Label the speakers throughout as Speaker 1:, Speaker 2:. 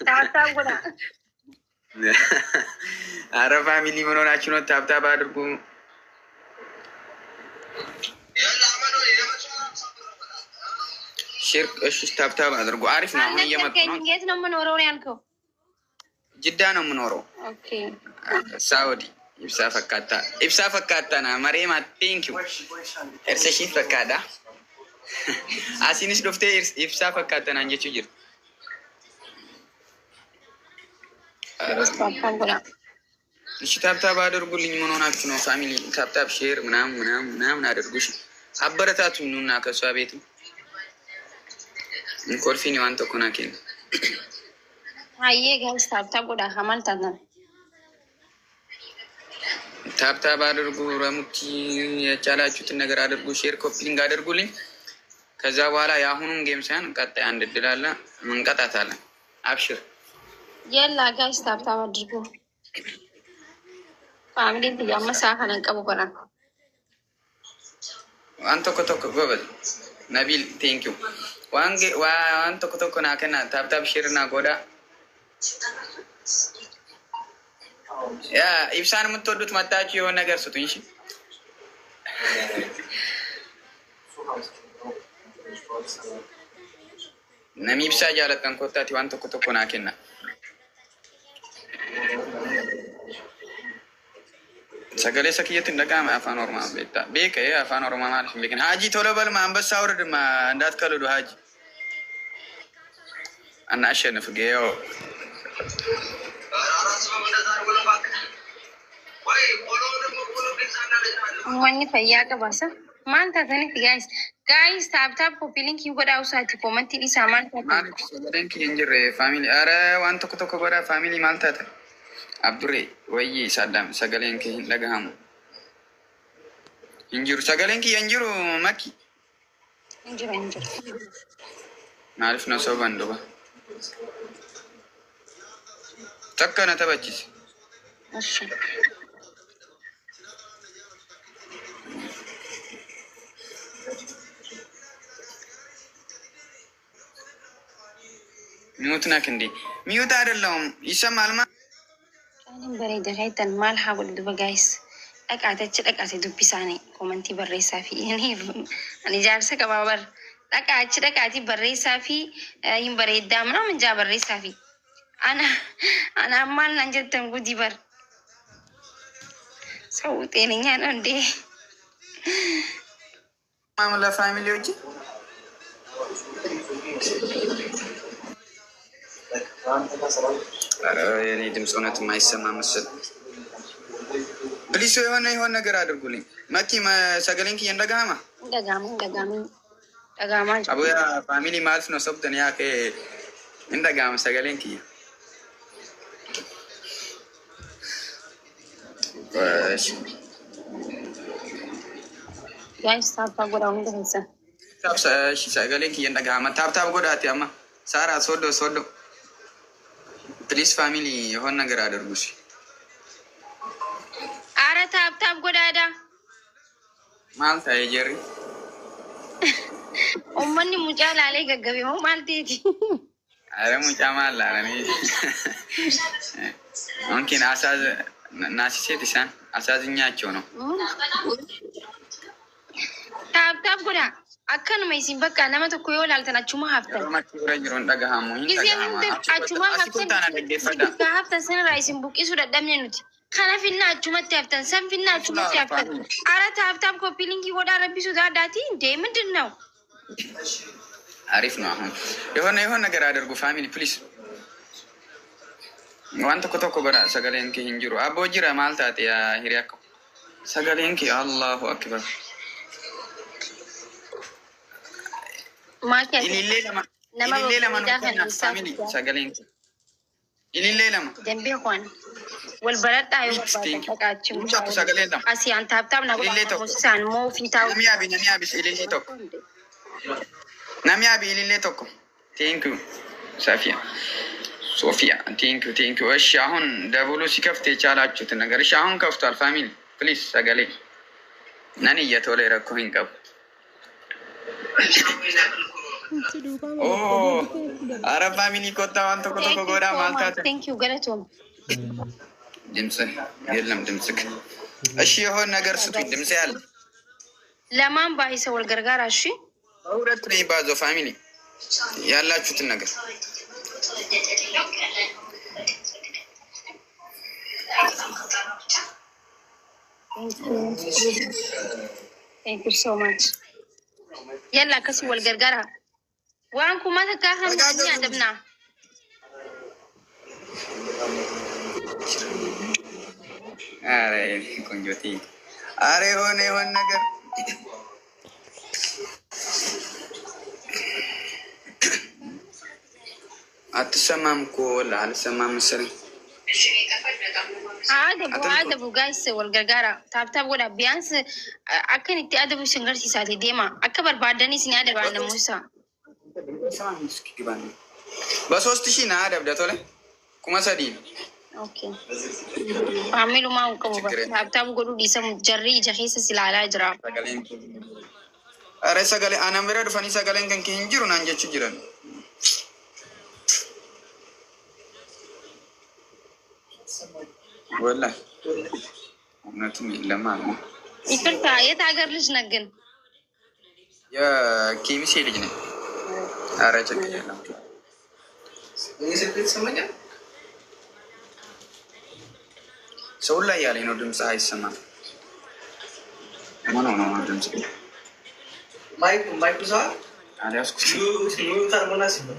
Speaker 1: ታብታብ ጎዳ።
Speaker 2: አረ ፋሚሊ ምን ሆናችሁ ነው? ታብታብ አድርጉ። ሽርክ እሺ፣ ታብታብ አድርጉ። አሪፍ ነው። አሁን እየመጡ ነው።
Speaker 1: የት ነው የምኖረው ነው ያልከው?
Speaker 2: ጅዳ ነው የምኖረው።
Speaker 1: ኦኬ
Speaker 2: ሳውዲ ኢብሳ ፈካታ ኢብሳ ፈካታና መሬማ ቴንኪው እርሰሺ ፈካዳ አሲኒስ ዶፍቴ ኢብሳ ፈካታና እንጀቹ ጅር እሺ ታብታብ አድርጉልኝ። ምን ሆናችሁ ነው ፋሚሊ? ታብታብ ሼር ምናምን አድርጉሽ። አበረታቱኝ ኑና ከሷ ቤት ኮርፊኒ ዋንተ ኮናኬን
Speaker 1: አየ ጋይስ ታብታብ ጎዳ ከማልታና
Speaker 2: ታብታብ አድርጉ። ረሙቲ የቻላችሁትን ነገር አድርጉ። ሼር ኮፒንግ አድርጉልኝ። ከዛ በኋላ የአሁኑን ጌም ሳይሆን ቀጣይ አንድ እድል አለ፣ እንቀጣታለን። አብሽር
Speaker 1: የላ ጋይስ ታብታብ አድርጉ። ፋሚሊ ያመሳ ከነቀቡ በራ
Speaker 2: ዋንተ ኮቶኮ ጎበዝ ነቢል ቴንኪው ዋንተ ኮቶኮ ናከና ታብታብ ሼርና ጎዳ ያ ኢብሳን የምትወዱት መጣችሁ የሆነ ነገር ስጡኝ። እሺ ነሚ ኢብሳ ጃለተን ኮታቲ ዋንተ ኮቶኮ ናከና ሰገሌ ሰክየት እንደጋማ አፋን ኦሮማ ቤታ ቤከ አፋን ኦሮማ ማለት ነው። ሀጂ ቶሎ በልማ አንበሳ አውርድማ እንዳትከልዱ ሀጂ እና አሸንፍ ጌዮ
Speaker 1: ወኒ ፈያ ቀባሰ ማንታ ተኒት ጋይስ ታብታብ ኮፒ ሊንክ ይጎዳ ውሳቲ ኮመንት ዲሳ ማንታ
Speaker 2: ሊንክ እንጅሬ ፋሚሊ አረ ዋንተ ኮቶኮ ጎዳ ፋሚሊ ማልታተ አብዱሬ ወይ ሳዳም ሰገሌንክ ለጋሙ እንጅሩ ሰገሌንክ የእንጅሩ መኪ
Speaker 1: እንጅሩ
Speaker 2: ማለፍ ነው ሰው ባንዶባ ተከነ ተበችስ
Speaker 1: እሺ
Speaker 2: ሚውት ነክ እንዴ? ሚውት አይደለም ይሰማል ማ
Speaker 1: ቃልን በሬ ደጋይተን ማል ሀቡል ዱበጋይስ ደቃተች ዱቢሳኔ ኮመንቲ በሬሳ ፊ እኔ ጃርሰ ቀባበር ደቃቲ በሬሳ ፊ ይህን በሬዳ ምናምን እንጃ በሬሳ ፊ አና ማል አንጀተን ጉዲ በር ሰው ጤነኛ ነው እንዴ?
Speaker 2: ማሙላ ፋሚሊዎች የኔ ድምፅ እውነት የማይሰማ ምስል ፕሊስ የሆነ ነገር አድርጉልኝ። መኪ ሰገሌንክ እንደጋማ አቡያ ፋሚሊ ማለት ነው። ሰብተን ያ እንደጋማ ሰገሌንክ ሰገሌንክ እንደጋማ ታብታብ ጎዳት ያማ ሳራ ሶዶ ፕሊስ ፋሚሊ የሆነ ነገር አድርጉሽ።
Speaker 1: አረ ታብታብ ጎዳዳ
Speaker 2: ማልታ የጀሪ
Speaker 1: ኦመኒ ሙጫ ላሌ ገገቤ ሞ ማልቴቲ
Speaker 2: አረ ሙጫ ማላ ሙምኪን አሳዝ ናሲሴት ይሳን አሳዝኛቸው ነው።
Speaker 1: ታብታብ ጎዳ አከን መይሲን በቃ ነመተ ኮ ይወላል ተናቹማ ሀፍተን ጊዜን አቹማ ሀፍተን ስን ራይሲን ቡቂሱ ደደምኔ ኑቲ ከነፊና አቹመት ያፍተን ሰንፊና አቹመት ያፍተን አረ ታብታብ ኮፒ ሊንክ ወዳ ረቢሱ ዳዳቲ እንዴ ምንድን ነው?
Speaker 2: አሪፍ ነው። አሁን የሆነ ነገር አድርጉ ፋሚሊ ፕሊስ። ዋንተ ኮቶኮ ጎዳ ሰገሌንኪ ሂንጅሩ አቦ ጅራ ማልታት ያ ሂሪያኮ ሰገሌንኪ አላሁ አክበር ኢሊሌ ለማ ፋሚሊ ሰገሌንኪ ኢሊሌ ለማ
Speaker 1: ደንቤ ሆን ወልበረጣ
Speaker 2: ይወጣቃችሁ ሰገሌ ለማ
Speaker 1: አሲያን ታብታብ ነው ሳን ሞ ፊታው
Speaker 2: ነሚያቢስ ኢሊሌ ቶኮ ነሚያቢ ኢሊሌ ቶኮ ቴንክ ዩ ሶፊያ ቴንክ ዩ። እሺ አሁን ደብሎ ሲከፍት የቻላችሁትን ነገር እሺ አሁን ከፍቷል ፋሚሊ ፕሊዝ ሰገሌ ነን እየተወለ ረኮኝ ቀብ አረ ፋሚሊ ኮታ ዋንተ ኮቶ ጎዳ ማልታት
Speaker 1: ቴንክ ዩ ገለቶም
Speaker 2: ድምጽ የለም ድምጽክ እሺ የሆነ ነገር ስጡኝ ድምጽ ያለ
Speaker 1: ለማን ባይሰ ወልገርጋራ እሺ
Speaker 2: ሁለት ነው ባዞ ፋሚሊ ያላችሁትን ነገር
Speaker 1: Thank you so much. Yalla kasi walgargara. Waan kuma ta hannu ni adabna.
Speaker 2: Are konjoti. Are hone ነገር አትሰማም እኮ አልሰማም መሰለኝ
Speaker 1: adabu guys walgargara taabtaab godha biyaans akkan itti adabu isin garsiisaate deema akka barbaadanii isin adabaan namuusa
Speaker 2: በሶስት ሺህ ና ደብደቶ ላይ kuma sadii
Speaker 1: faamilumaa hin qabu taabtaab godhuu dhiisamu jarri ija keessa silaalaa jira
Speaker 2: are sagalee aanan bira dhufanii sagaleen kan kee hin jiru naan jechuu jiran ወላሂ እውነትም የለም አለ
Speaker 1: ይቅርታ የት ሀገር ልጅ ነህ ግን
Speaker 2: የኬሚሴ ልጅ ነኝ ኧረ ችግር የለም ሰው ላይ ያለኝ ነው ድምፅ አይሰማም ምን ሆነ ነው ድምፅ ማይኩ ዛ አልያዝኩትም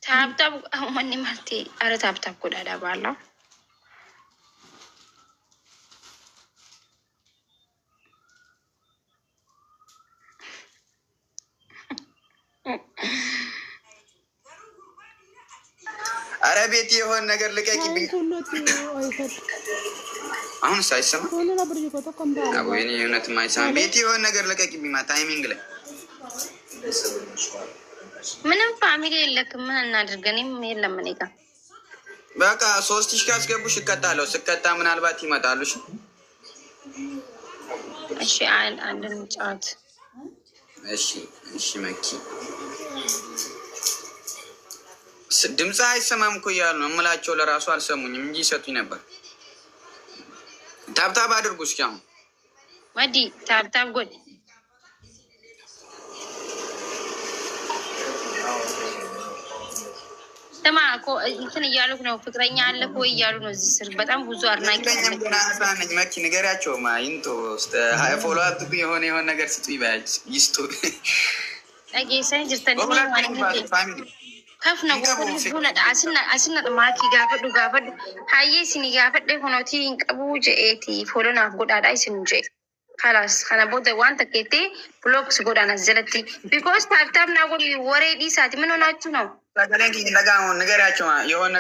Speaker 2: ታብታብ ማን ማርቲ አረ ታብታብ ጎዳዳ ባላ አረ ቤት የሆነ ነገር ልቀቂብኝ አሁን ሳይሰማ አቦይኒ ዩነት ማይሰማ ቤት የሆነ ነገር ልቀቂብኝ ታይሚንግ ላይ
Speaker 1: ምንም ፋሚሊ የለክም ምን እናድርገንም የለም እኔ ጋር
Speaker 2: በቃ 3000 ካስገቡሽ እቀጣለሁ ስቀጣ ምናልባት ይመጣሉ
Speaker 1: እሺ አንድን ጫት
Speaker 2: እሺ መኪ ድምፅ አይሰማም እኮ እያሉ ነው የምላቸው ለራሱ አልሰሙኝም እንጂ ይሰጡኝ ነበር ታብታብ አድርጉ እስኪ አሁን
Speaker 1: ማዲ ታብታብ ጎድ ተማ እኮ እንትን እያሉት ነው ፍቅረኛ አለ እኮ እያሉ ነው እዚህ ስር በጣም ብዙ አድናቂ
Speaker 2: ነኝ መኪ ንገሪያቸው ማይንቶ ፎሎ አድርጉ የሆነ ነገር ስጡ ይስጡ
Speaker 1: አጌሳይ ጅርተን ፋሚሊ ከፍና ጎሁን አስና ማኪ ጋፈዱ ሃዬ ሲኒ ጋፈደ ሆኖቲ እንቀቡ ጀኤቲ ፎሎና ጎዳዳ ይስንጀ خلاص خنا بود وانت كيتي بلوكس غودانا زلتي because ታብታብ ናጎል ወሬ ዲሳት ምን ሆናችሁ ነው
Speaker 2: ታገለኝ ነገራቸው የሆነ